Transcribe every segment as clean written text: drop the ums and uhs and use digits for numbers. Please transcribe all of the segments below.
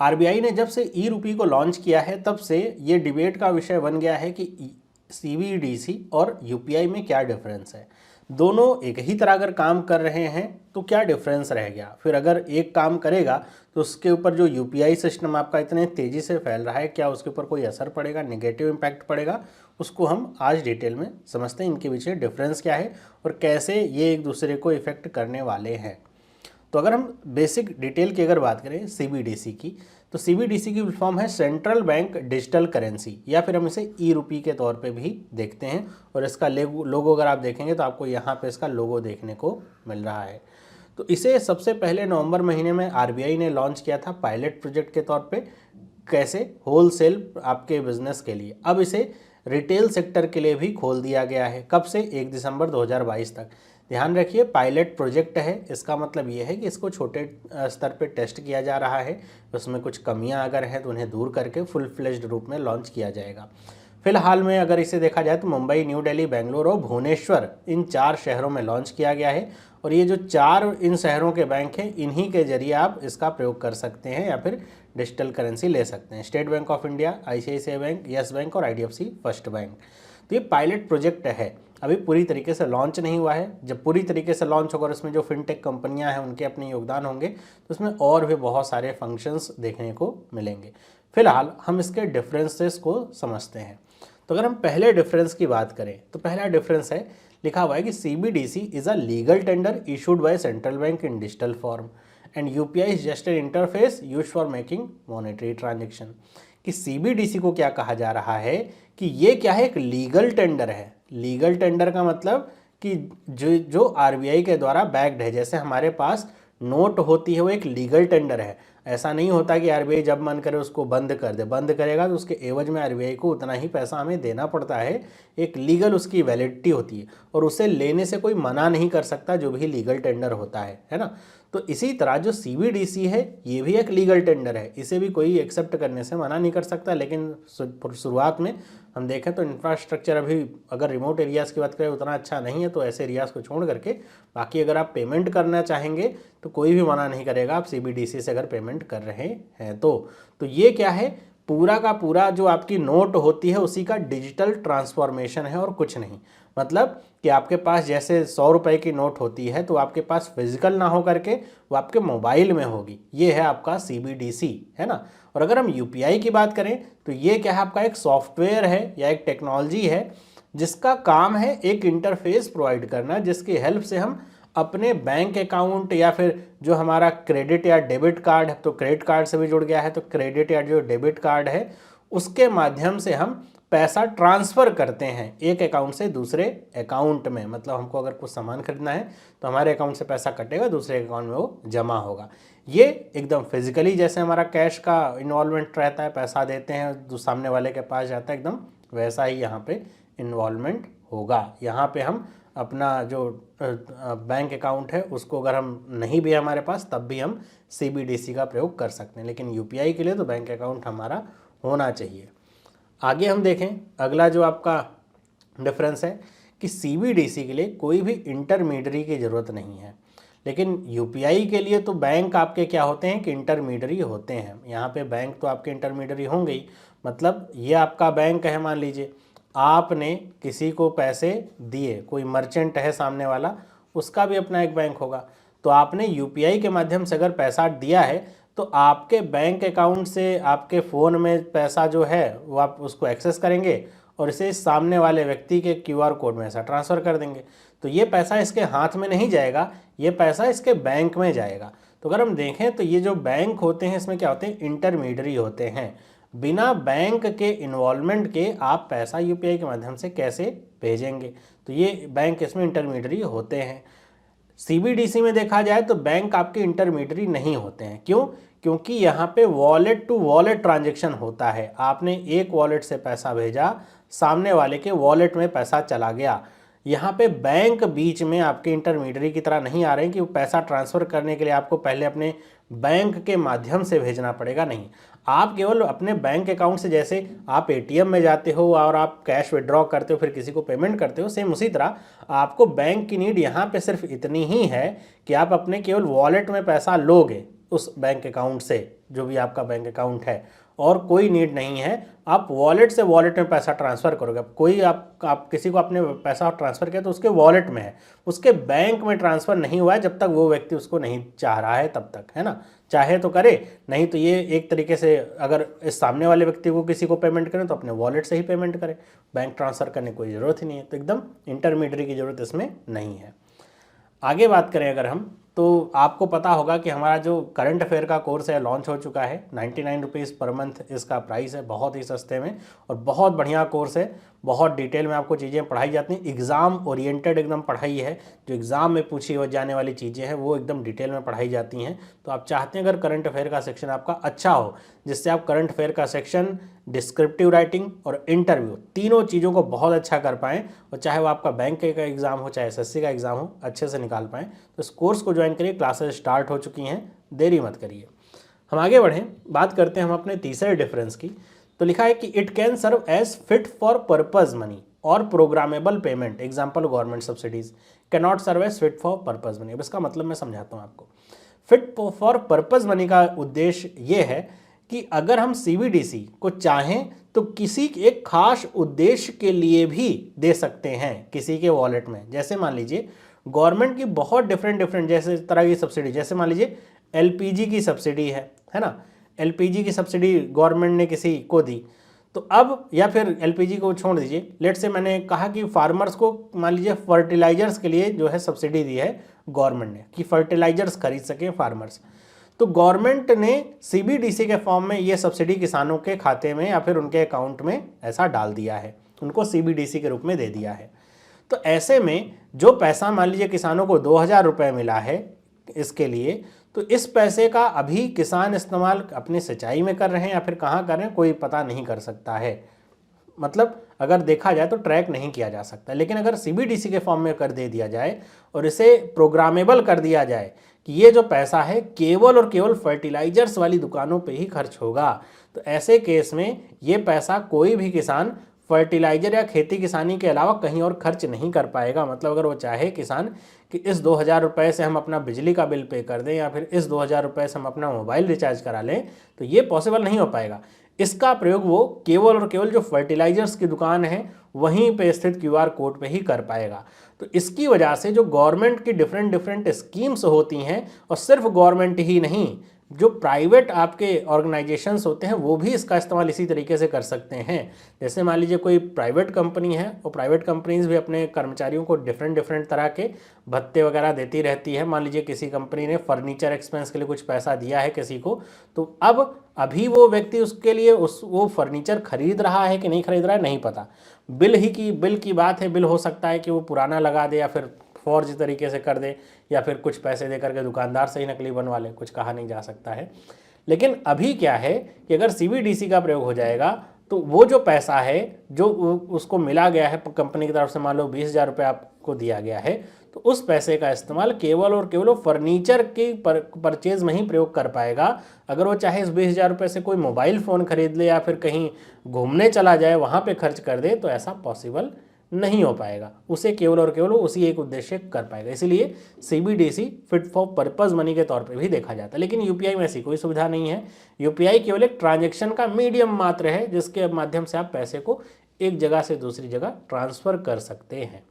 RBI ने जब से ई रूपी को लॉन्च किया है तब से ये डिबेट का विषय बन गया है कि सीबीडीसी और यूपीआई में क्या डिफरेंस है। दोनों एक ही तरह अगर काम कर रहे हैं तो क्या डिफरेंस रह गया, फिर अगर एक काम करेगा तो उसके ऊपर जो यूपीआई सिस्टम आपका इतने तेज़ी से फैल रहा है क्या उसके ऊपर कोई असर पड़ेगा, नेगेटिव इम्पैक्ट पड़ेगा, उसको हम आज डिटेल में समझते हैं। इनके पीछे डिफरेंस क्या है और कैसे ये एक दूसरे को इफेक्ट करने वाले हैं। तो अगर हम बेसिक डिटेल की अगर बात करें सीबीडीसी की, तो सीबीडीसी की फुल फॉर्म है सेंट्रल बैंक डिजिटल करेंसी, या फिर हम इसे ई रूपी के तौर पे भी देखते हैं। और इसका लोगो अगर आप देखेंगे तो आपको यहाँ पे इसका लोगो देखने को मिल रहा है। तो इसे सबसे पहले नवंबर महीने में आरबीआई ने लॉन्च किया था पायलट प्रोजेक्ट के तौर पे, कैसे होलसेल आपके बिजनेस के लिए। अब इसे रिटेल सेक्टर के लिए भी खोल दिया गया है। कब से? 1 दिसंबर 2022 तक। ध्यान रखिए पायलट प्रोजेक्ट है, इसका मतलब ये है कि इसको छोटे स्तर पे टेस्ट किया जा रहा है, उसमें कुछ कमियां अगर हैं तो उन्हें दूर करके फुल फ्लेज्ड रूप में लॉन्च किया जाएगा। फिलहाल में अगर इसे देखा जाए तो मुंबई, न्यू दिल्ली, बेंगलुरु और भुवनेश्वर, इन 4 शहरों में लॉन्च किया गया है। और ये जो 4 इन शहरों के बैंक हैं, इन्हीं के जरिए आप इसका प्रयोग कर सकते हैं या फिर डिजिटल करेंसी ले सकते हैं। State bank of India, ICICI bank, yes bank और आईडीएफसी फर्स्ट बैंक। तो ये पायलट प्रोजेक्ट है, अभी पूरी तरीके से लॉन्च नहीं हुआ है। जब पूरी तरीके से लॉन्च होगा और इसमें जो फिनटेक कंपनियां हैं उनके अपने योगदान होंगे तो इसमें और भी बहुत सारे फंक्शंस देखने को मिलेंगे। फिलहाल हम इसके डिफरेंसेस को समझते हैं। तो अगर हम पहले डिफरेंस की बात करें तो पहला डिफरेंस है, लिखा हुआ है कि CBDC is a legal tender issued by central bank in digital form and UPI is just an interface used for making monetary transaction. कि सीबीडीसी को क्या कहा जा रहा है कि ये क्या है, एक लीगल टेंडर है। लीगल टेंडर का मतलब कि जो आरबीआई के द्वारा बैक्ड है। जैसे हमारे पास नोट होती है वो एक लीगल टेंडर है। ऐसा नहीं होता कि आरबीआई जब मन करे उसको बंद कर दे, बंद करेगा तो उसके एवज में आरबीआई को उतना ही पैसा हमें देना पड़ता है। एक लीगल उसकी वैलिडिटी होती है और उसे लेने से कोई मना नहीं कर सकता, जो भी लीगल टेंडर होता है ना। तो इसी तरह जो सीबीडीसी है ये भी एक लीगल टेंडर है, इसे भी कोई एक्सेप्ट करने से मना नहीं कर सकता। लेकिन शुरुआत में हम देखें तो इंफ्रास्ट्रक्चर अभी अगर रिमोट एरियाज़ की बात करें उतना अच्छा नहीं है, तो ऐसे एरियाज़ को छोड़ करके बाकी अगर आप पेमेंट करना चाहेंगे तो कोई भी मना नहीं करेगा, आप सीबीडीसी से अगर पेमेंट कर रहे हैं तो ये क्या है, पूरा का पूरा जो आपकी नोट होती है उसी का डिजिटल ट्रांसफॉर्मेशन है और कुछ नहीं। मतलब कि आपके पास जैसे 100 रुपए की नोट होती है तो आपके पास फिजिकल ना हो करके वो आपके मोबाइल में होगी, ये है आपका सीबीडीसी, है ना। और अगर हम यूपीआई की बात करें तो ये क्या है, आपका एक सॉफ्टवेयर है या एक टेक्नोलॉजी है जिसका काम है एक इंटरफेस प्रोवाइड करना, जिसकी हेल्प से हम अपने बैंक अकाउंट या फिर जो हमारा क्रेडिट या डेबिट कार्ड है, तो क्रेडिट कार्ड से भी जुड़ गया है, तो क्रेडिट या जो डेबिट कार्ड है उसके माध्यम से हम पैसा ट्रांसफ़र करते हैं एक अकाउंट से दूसरे अकाउंट में। मतलब हमको अगर कुछ सामान खरीदना है तो हमारे अकाउंट से पैसा कटेगा, दूसरे अकाउंट में वो जमा होगा। ये एकदम फिजिकली जैसे हमारा कैश का इन्वॉल्वमेंट रहता है, पैसा देते हैं जो सामने वाले के पास जाता है, एकदम वैसा ही यहाँ पे इन्वॉल्वमेंट होगा। यहाँ पे हम अपना जो बैंक अकाउंट है उसको अगर हम नहीं भी हमारे पास तब भी हम सीबीडीसी का प्रयोग कर सकते हैं, लेकिन यूपीआई के लिए तो बैंक अकाउंट हमारा होना चाहिए। आगे हम देखें अगला जो आपका डिफरेंस है कि सीबीडीसी के लिए कोई भी इंटरमीडियरी की ज़रूरत नहीं है, लेकिन यूपीआई के लिए तो बैंक आपके क्या होते हैं कि इंटरमीडियरी होते हैं। यहाँ पे बैंक तो आपके इंटरमीडियरी होंगे ही। मतलब ये आपका बैंक है, मान लीजिए आपने किसी को पैसे दिए, कोई मर्चेंट है सामने वाला, उसका भी अपना एक बैंक होगा। तो आपने यूपीआई के माध्यम से अगर पैसा दिया है तो आपके बैंक अकाउंट से आपके फ़ोन में पैसा जो है वो आप उसको एक्सेस करेंगे और इसे सामने वाले व्यक्ति के क्यूआर कोड में ऐसा ट्रांसफ़र कर देंगे। तो ये पैसा इसके हाथ में नहीं जाएगा, ये पैसा इसके बैंक में जाएगा। तो अगर हम देखें तो ये जो बैंक होते हैं इसमें क्या होते हैं, इंटरमीडियरी होते हैं। बिना बैंक के इन्वॉल्वमेंट के आप पैसा यूपीआई के माध्यम से कैसे भेजेंगे, तो ये बैंक इसमें इंटरमीडियरी होते हैं। सीबीडीसी में देखा जाए तो बैंक आपके इंटरमीडियरी नहीं होते हैं। क्यों? क्योंकि यहाँ पे वॉलेट टू वॉलेट ट्रांजैक्शन होता है। आपने एक वॉलेट से पैसा भेजा, सामने वाले के वॉलेट में पैसा चला गया। यहाँ पे बैंक बीच में आपके इंटरमीडियरी की तरह नहीं आ रहे हैं कि वो पैसा ट्रांसफ़र करने के लिए आपको पहले अपने बैंक के माध्यम से भेजना पड़ेगा। नहीं, आप केवल अपने बैंक अकाउंट से, जैसे आप एटीएम में जाते हो और आप कैश विड्रॉ करते हो फिर किसी को पेमेंट करते हो, सेम उसी तरह आपको बैंक की नीड यहाँ पे सिर्फ इतनी ही है कि आप अपने केवल वॉलेट में पैसा लोगे, उस बैंक अकाउंट से, जो भी आपका बैंक अकाउंट है, और कोई नीड नहीं है आप वॉलेट से वॉलेट में पैसा ट्रांसफ़र करोगे। अब कोई आप किसी को अपने पैसा ट्रांसफ़र किया तो उसके वॉलेट में है, उसके बैंक में ट्रांसफ़र नहीं हुआ है जब तक वो व्यक्ति उसको नहीं चाह रहा है तब तक, है ना। चाहे तो करे, नहीं तो ये एक तरीके से अगर इस सामने वाले व्यक्ति को किसी को पेमेंट करें तो अपने वॉलेट से ही पेमेंट करें, बैंक ट्रांसफ़र करने की कोई ज़रूरत ही नहीं है। तो एकदम इंटरमीडियरी की ज़रूरत इसमें नहीं है। आगे बात करें अगर हम, तो आपको पता होगा कि हमारा जो करंट अफेयर का कोर्स है लॉन्च हो चुका है। 99 रुपीज़ पर मंथ इसका प्राइस है, बहुत ही सस्ते में, और बहुत बढ़िया कोर्स है। बहुत डिटेल में आपको चीज़ें पढ़ाई जाती हैं, एग्ज़ाम ओरिएंटेड एकदम पढ़ाई है। जो एग्ज़ाम में पूछी हो जाने वाली चीज़ें हैं वो एकदम डिटेल में पढ़ाई जाती हैं। तो आप चाहते हैं अगर करंट अफेयर का सेक्शन आपका अच्छा हो, जिससे आप करंट अफेयर का सेक्शन, डिस्क्रिप्टिव राइटिंग और इंटरव्यू तीनों चीज़ों को बहुत अच्छा कर पाएँ, और चाहे वो आपका बैंक का एग्ज़ाम हो चाहे SSC का एग्ज़ाम हो, अच्छे से निकाल पाएँ, तो इस कोर्स को ज्वाइन करिए। क्लासेस स्टार्ट हो चुकी हैं, देरी मत करिए। हम आगे बढ़ें, बात करते हैं हम अपने तीसरे डिफरेंस की। तो लिखा है कि it can serve as fit for purpose money और programmable payment, example government subsidies, cannot serve as fit for purpose money. अब इसका मतलब मैं समझाता हूँ आपको। फिट फॉर पर्पज मनी का उद्देश्य ये है कि अगर हम CBDC को चाहें तो किसी एक खास उद्देश्य के लिए भी दे सकते हैं किसी के वॉलेट में। जैसे मान लीजिए गवर्नमेंट की बहुत डिफरेंट जैसे तरह की सब्सिडी, जैसे मान लीजिए LPG की सब्सिडी है ना, LPG की सब्सिडी गवर्नमेंट ने किसी को दी, तो अब, या फिर LPG को छोड़ दीजिए, लेट से मैंने कहा कि फार्मर्स को मान लीजिए फर्टिलाइजर्स के लिए जो है सब्सिडी दी है गवर्नमेंट ने कि फर्टिलाइजर्स खरीद सकें फार्मर्स, तो गवर्नमेंट ने CBDC के फॉर्म में ये सब्सिडी किसानों के खाते में या फिर उनके अकाउंट में ऐसा डाल दिया है, उनको CBDC के रूप में दे दिया है। तो ऐसे में जो पैसा मान लीजिए किसानों को 2000 रुपये मिला है इसके लिए, तो इस पैसे का अभी किसान इस्तेमाल अपनी सिंचाई में कर रहे हैं या फिर कहाँ कर रहे हैं कोई पता नहीं कर सकता है, मतलब अगर देखा जाए तो ट्रैक नहीं किया जा सकता। लेकिन अगर CBDC के फॉर्म में कर दे दिया जाए और इसे प्रोग्रामेबल कर दिया जाए कि ये जो पैसा है केवल और केवल फर्टिलाइजर्स वाली दुकानों पे ही खर्च होगा, तो ऐसे केस में ये पैसा कोई भी किसान फर्टिलाइजर या खेती किसानी के अलावा कहीं और खर्च नहीं कर पाएगा। मतलब अगर वो चाहे किसान कि इस 2000 रुपये से हम अपना बिजली का बिल पे कर दें या फिर इस 2000 रुपये से हम अपना मोबाइल रिचार्ज करा लें, तो ये पॉसिबल नहीं हो पाएगा। इसका प्रयोग वो केवल और केवल जो फर्टिलाइजर्स की दुकान है वहीं पे स्थित QR कोड पे ही कर पाएगा। तो इसकी वजह से जो गवर्नमेंट की डिफरेंट स्कीम्स होती हैं, और सिर्फ गवर्नमेंट ही नहीं, जो प्राइवेट आपके ऑर्गेनाइजेशंस होते हैं वो भी इसका इस्तेमाल इसी तरीके से कर सकते हैं। जैसे मान लीजिए कोई प्राइवेट कंपनी है, और प्राइवेट कंपनीज भी अपने कर्मचारियों को डिफरेंट तरह के भत्ते वगैरह देती रहती है। मान लीजिए किसी कंपनी ने फर्नीचर एक्सपेंस के लिए कुछ पैसा दिया है किसी को, तो अब अभी वो व्यक्ति उसके लिए वो फर्नीचर खरीद रहा है कि नहीं खरीद रहा है नहीं पता। बिल की बात है, बिल हो सकता है कि वो पुराना लगा दे या फिर फॉर्ज तरीके से कर दे, या फिर कुछ पैसे दे करके दुकानदार से ही नकली बनवा ले, कुछ कहा नहीं जा सकता है। लेकिन अभी क्या है कि अगर CBDC का प्रयोग हो जाएगा तो वो जो पैसा है जो उसको मिला गया है कंपनी की तरफ से, मान लो 20,000 रुपये आपको दिया गया है, तो उस पैसे का इस्तेमाल केवल और केवल वो फर्नीचर की परचेज में ही प्रयोग कर पाएगा। अगर वो चाहे इस 20,000 रुपये से कोई मोबाइल फ़ोन खरीद ले या फिर कहीं घूमने चला जाए वहाँ पर खर्च कर दे, तो ऐसा पॉसिबल नहीं हो पाएगा। उसे केवल और केवल उसी एक उद्देश्य कर पाएगा। इसीलिए CBDC fit for purpose money के तौर पे भी देखा जाता है। लेकिन UPI में ऐसी कोई सुविधा नहीं है। UPI केवल एक ट्रांजैक्शन का मीडियम मात्र है जिसके माध्यम से आप पैसे को एक जगह से दूसरी जगह ट्रांसफ़र कर सकते हैं।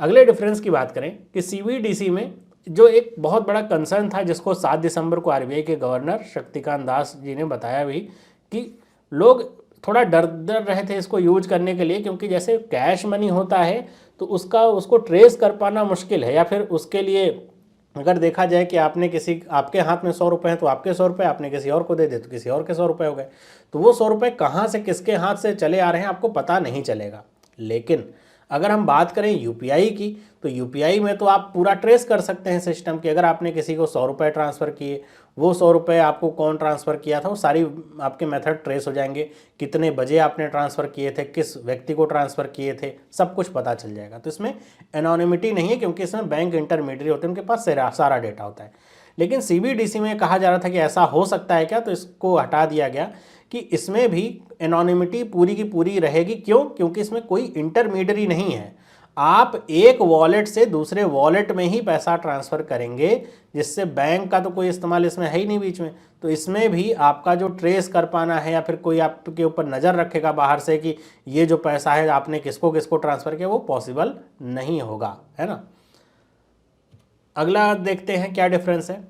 अगले डिफरेंस की बात करें कि CBDC में जो एक बहुत बड़ा कंसर्न था, जिसको 7 दिसंबर को RBI के गवर्नर शक्तिकांत दास जी ने बताया भी, कि लोग थोड़ा डर रहे थे इसको यूज करने के लिए, क्योंकि जैसे कैश मनी होता है तो उसको ट्रेस कर पाना मुश्किल है, या फिर उसके लिए अगर देखा जाए कि आपके हाथ में 100 रुपये हैं तो आपके 100 रुपये, आपने किसी और को दे दे तो किसी और के 100 रुपये हो गए, तो वो 100 रुपये कहाँ से किसके हाथ से चले आ रहे हैं आपको पता नहीं चलेगा। लेकिन अगर हम बात करें UPI की, तो UPI में तो आप पूरा ट्रेस कर सकते हैं सिस्टम की। अगर आपने किसी को 100 रुपये ट्रांसफ़र किए, वो 100 रुपये आपको कौन ट्रांसफ़र किया था, वो सारी आपके मेथड ट्रेस हो जाएंगे। कितने बजे आपने ट्रांसफ़र किए थे, किस व्यक्ति को ट्रांसफ़र किए थे, सब कुछ पता चल जाएगा। तो इसमें एनोनिमिटी नहीं है, क्योंकि इसमें बैंक इंटरमीडिएट होते हैं, उनके पास सारा डेटा होता है। लेकिन CBDC में कहा जा रहा था कि ऐसा हो सकता है क्या, तो इसको हटा दिया गया कि इसमें भी एनोनिमिटी पूरी की पूरी रहेगी। क्यों? क्योंकि इसमें कोई इंटरमीडियरी नहीं है। आप एक वॉलेट से दूसरे वॉलेट में ही पैसा ट्रांसफ़र करेंगे, जिससे बैंक का तो कोई इस्तेमाल इसमें है ही नहीं बीच में। तो इसमें भी आपका जो ट्रेस कर पाना है या फिर कोई आपके ऊपर नज़र रखेगा बाहर से कि ये जो पैसा है आपने किसको किसको ट्रांसफ़र किया, वो पॉसिबल नहीं होगा, है ना। अगला देखते हैं क्या डिफरेंस है।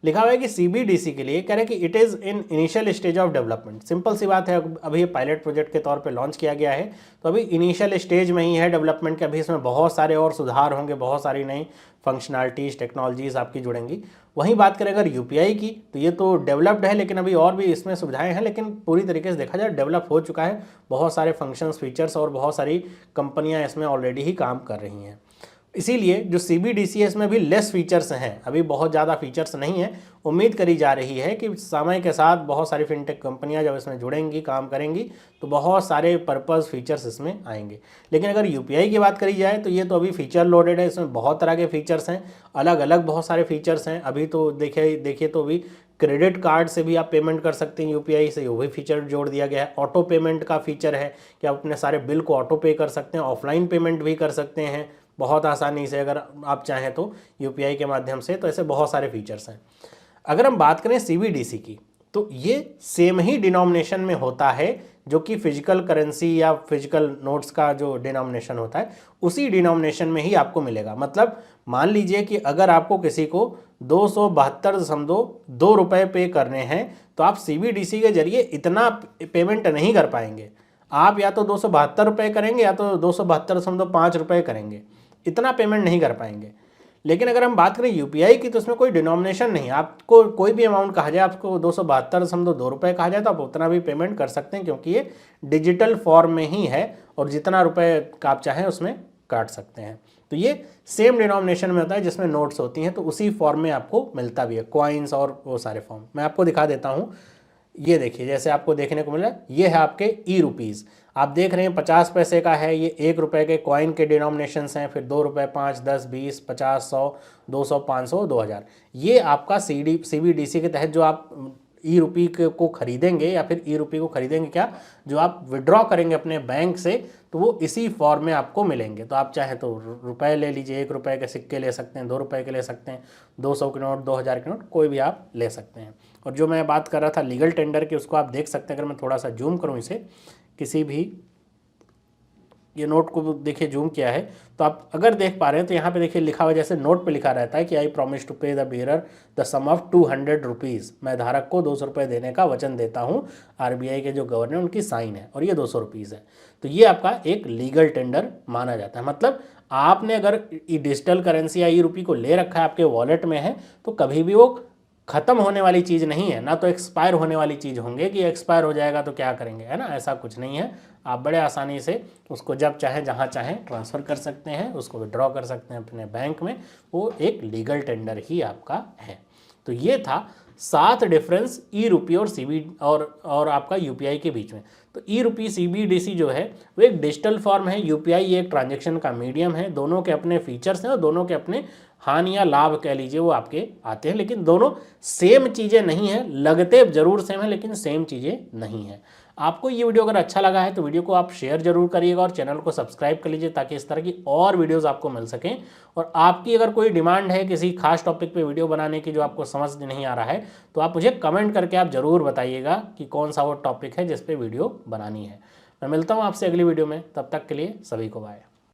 लिखा हुआ है कि सीबीडीसी के लिए कह रहे हैं कि it is in initial stage of development. Simple सी बात है, अभी ये पायलट प्रोजेक्ट के तौर पे लॉन्च किया गया है, तो अभी इनिशियल स्टेज में ही है डेवलपमेंट के। अभी इसमें बहुत सारे और सुधार होंगे, बहुत सारी नई फंक्शनलिटीज़ टेक्नोलॉजीज़ आपकी जुड़ेंगी। वहीं बात करें अगर यूपीआई की, तो ये तो डेवलप्ड है, लेकिन अभी और भी इसमें सुविधाएं हैं, लेकिन पूरी तरीके से देखा जाए डेवलप हो चुका है। बहुत सारे फंक्शंस, फीचर्स और बहुत सारी कंपनियाँ इसमें ऑलरेडी ही काम कर रही हैं। इसीलिए जो सीबीडीसी है इसमें भी लेस फीचर्स हैं, अभी बहुत ज़्यादा फीचर्स नहीं हैं। उम्मीद करी जा रही है कि समय के साथ बहुत सारी फिनटेक कंपनियां जब इसमें जुड़ेंगी, काम करेंगी, तो बहुत सारे पर्पस फीचर्स इसमें आएंगे। लेकिन अगर यूपीआई की बात करी जाए तो ये तो अभी फीचर लोडेड है, इसमें बहुत तरह के फीचर्स हैं, अलग अलग बहुत सारे फीचर्स हैं। अभी तो देखिए तो अभी क्रेडिट कार्ड से भी आप पेमेंट कर सकते हैं यूपीआई से, वो भी फीचर जोड़ दिया गया है। ऑटो पेमेंट का फीचर है कि आप अपने सारे बिल को ऑटो पे कर सकते हैं, ऑफलाइन पेमेंट भी कर सकते हैं बहुत आसानी से अगर आप चाहें तो यूपीआई के माध्यम से। तो ऐसे बहुत सारे फीचर्स हैं। अगर हम बात करें सीबीडीसी की, तो ये सेम ही डिनोमिनेशन में होता है जो कि फिजिकल करेंसी या फिजिकल नोट्स का जो डिनोमिनेशन होता है, उसी डिनोमिनेशन में ही आपको मिलेगा। मतलब मान लीजिए कि अगर आपको किसी को 272.2 रुपये पे करने हैं, तो आप सीबीडीसी के जरिए इतना पेमेंट नहीं कर पाएंगे। आप या तो 272 रुपये करेंगे या तो 272.5 रुपये करेंगे, इतना पेमेंट नहीं कर पाएंगे। लेकिन अगर हम बात करें यूपीआई की, तो उसमें कोई डिनोमिनेशन नहीं। आपको कोई भी अमाउंट कहा जाए, आपको 272.2 रुपये कहा जाए, तो आप उतना भी पेमेंट कर सकते हैं, क्योंकि ये डिजिटल फॉर्म में ही है और जितना रुपए का आप चाहें उसमें काट सकते हैं। तो ये सेम डिनोमिनेशन में होता है जिसमें नोट्स होती हैं, तो उसी फॉर्म में आपको मिलता भी है, कॉइन्स और वो सारे फॉर्म। मैं आपको दिखा देता हूँ। ये देखिए, जैसे आपको देखने को मिला, ये है आपके ई रुपीज़। आप देख रहे हैं 50 पैसे का है, ये 1 रुपये के कॉइन के डिनोमिनेशंस हैं, फिर 2 रुपये, 5, 10, 20, 50, 100, 200, 500, 2000। ये आपका सीबीडीसी के तहत जो आप ई रुपी को खरीदेंगे या फिर ई रुपी को खरीदेंगे, क्या जो आप विड्रॉ करेंगे अपने बैंक से, तो वो इसी फॉर्म में आपको मिलेंगे। तो आप चाहे तो रुपए ले लीजिए, 1 रुपये के सिक्के ले सकते हैं, 2 रुपये के ले सकते हैं, 200 के नोट, 2000 के नोट, कोई भी आप ले सकते हैं। और जो मैं बात कर रहा था लीगल टेंडर की, उसको आप देख सकते हैं। अगर मैं थोड़ा सा जूम करूँ इसे, किसी भी ये नोट को देखिए जूम किया है, तो आप अगर देख पा रहे हैं तो यहाँ पे देखिए लिखा हुआ, जैसे नोट पे लिखा रहता है कि I promise to pay the bearer the sum of 200 rupees. मैं धारक को 200 रुपये देने का वचन देता हूँ। आरबीआई के जो गवर्नर उनकी साइन है और ये 200 रुपीज़ है। तो ये आपका एक लीगल टेंडर माना जाता है। मतलब आपने अगर डिजिटल करेंसी या ई रुपी को ले रखा है, आपके वॉलेट में है, तो कभी भी वो ख़त्म होने वाली चीज़ नहीं है, ना तो एक्सपायर होने वाली चीज़ होंगे कि एक्सपायर हो जाएगा तो क्या करेंगे, है ना। ऐसा कुछ नहीं है। आप बड़े आसानी से उसको जब चाहें जहाँ चाहें ट्रांसफ़र कर सकते हैं, उसको विड्रॉ कर सकते हैं अपने बैंक में। वो एक लीगल टेंडर ही आपका है। तो ये था 7 डिफरेंस ई रुपी और सीबी और आपका यूपीआई के बीच में। तो ई रुपी सीबीडीसी जो है वो एक डिजिटल फॉर्म है, यूपीआई एक ट्रांजैक्शन का मीडियम है। दोनों के अपने फीचर्स हैं और दोनों के अपने हानि या लाभ कह लीजिए वो आपके आते हैं, लेकिन दोनों सेम चीज़ें नहीं हैं। लगते जरूर सेम है लेकिन सेम चीज़ें नहीं हैं। आपको ये वीडियो अगर अच्छा लगा है तो वीडियो को आप शेयर जरूर करिएगा और चैनल को सब्सक्राइब कर लीजिए, ताकि इस तरह की और वीडियोस आपको मिल सकें। और आपकी अगर कोई डिमांड है किसी खास टॉपिक पे वीडियो बनाने की जो आपको समझ नहीं आ रहा है, तो आप मुझे कमेंट करके आप ज़रूर बताइएगा कि कौन सा वो टॉपिक है जिस पे वीडियो बनानी है। मैं मिलता हूँ आपसे अगली वीडियो में, तब तक के लिए सभी को बाय।